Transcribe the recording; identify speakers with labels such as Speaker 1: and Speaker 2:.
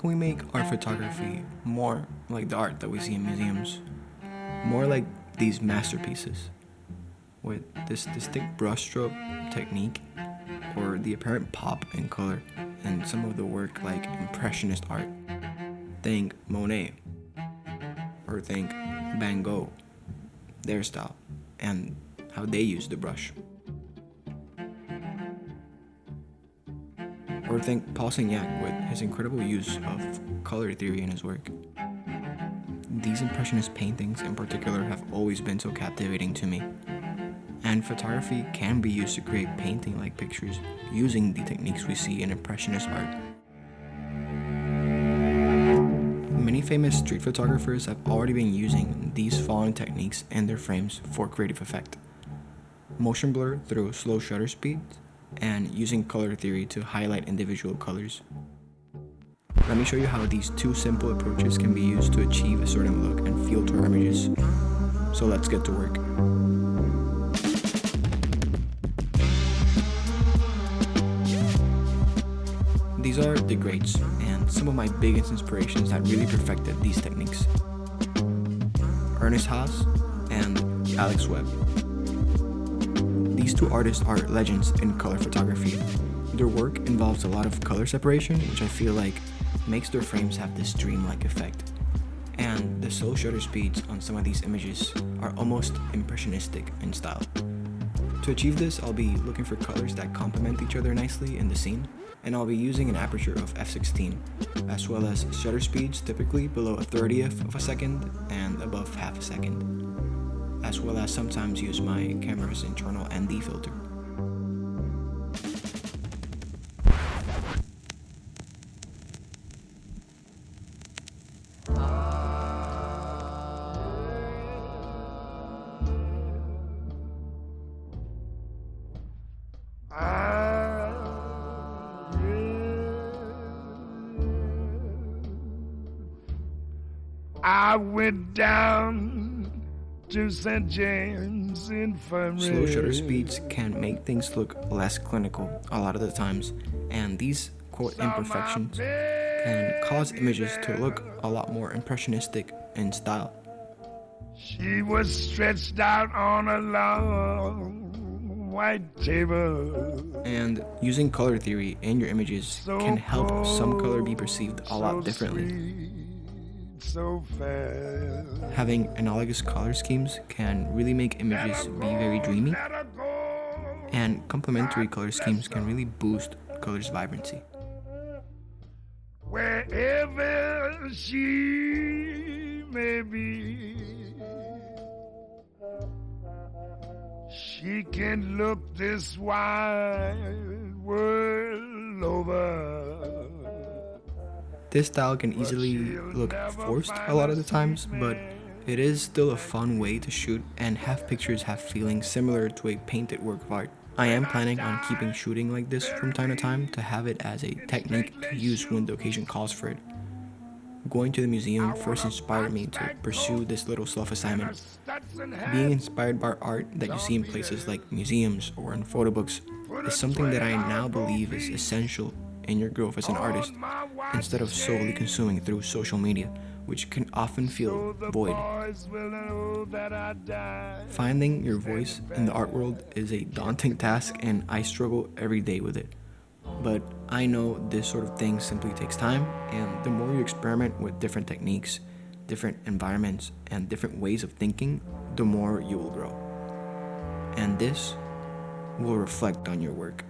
Speaker 1: can we make our photography more like the art that we see in museums? More like these masterpieces, with this distinct brushstroke technique or the apparent pop and color in some of the work like impressionist art. Think Monet, or think Van Gogh, their style, and how they use the brush. Or think Paul Signac with his incredible use of color theory in his work. These impressionist paintings in particular have always been so captivating to me. And photography can be used to create painting-like pictures using the techniques we see in impressionist art. Many famous street photographers have already been using these following techniques in their frames for creative effect: motion blur through slow shutter speeds, and using color theory to highlight individual colors. Let me show you how these two simple approaches can be used to achieve a certain look and feel to our images. So let's get to work. These are the greats and some of my biggest inspirations that really perfected these techniques: Ernest Haas and Alex Webb. These two artists are legends in color photography. Their work involves a lot of color separation, which I feel like makes their frames have this dreamlike effect. And the slow shutter speeds on some of these images are almost impressionistic in style. To achieve this, I'll be looking for colors that complement each other nicely in the scene, and I'll be using an aperture of f/16, as well as shutter speeds typically below 1/30th of a second and above half a second, as well as sometimes use my camera's internal ND filter.
Speaker 2: I went down to St. James Infirmary.
Speaker 1: Slow shutter speeds can make things look less clinical a lot of the times, and these quote imperfections can cause images to look a lot more impressionistic in style.
Speaker 2: She was stretched out on a long white table.
Speaker 1: And using color theory in your images can help some color be perceived a lot differently.
Speaker 2: So fair.
Speaker 1: Having analogous color schemes can really make images be very dreamy, and complementary color schemes can really boost color's vibrancy.
Speaker 2: Wherever she may be, she can look this wide world over.
Speaker 1: This style can easily look forced a lot of the times, but it is still a fun way to shoot and have pictures have feelings similar to a painted work of art. I am planning on keeping shooting like this from time to time to have it as a technique to use when the occasion calls for it. Going to the museum first inspired me to pursue this little self-assignment. Being inspired by art that you see in places like museums or in photo books is something that I now believe is essential in your growth as an artist, instead of solely consuming through social media, which can often feel void. Finding your voice in the art world is a daunting task, and I struggle every day with it. But I know this sort of thing simply takes time, and the more you experiment with different techniques, different environments, and different ways of thinking, the more you will grow. And this will reflect on your work.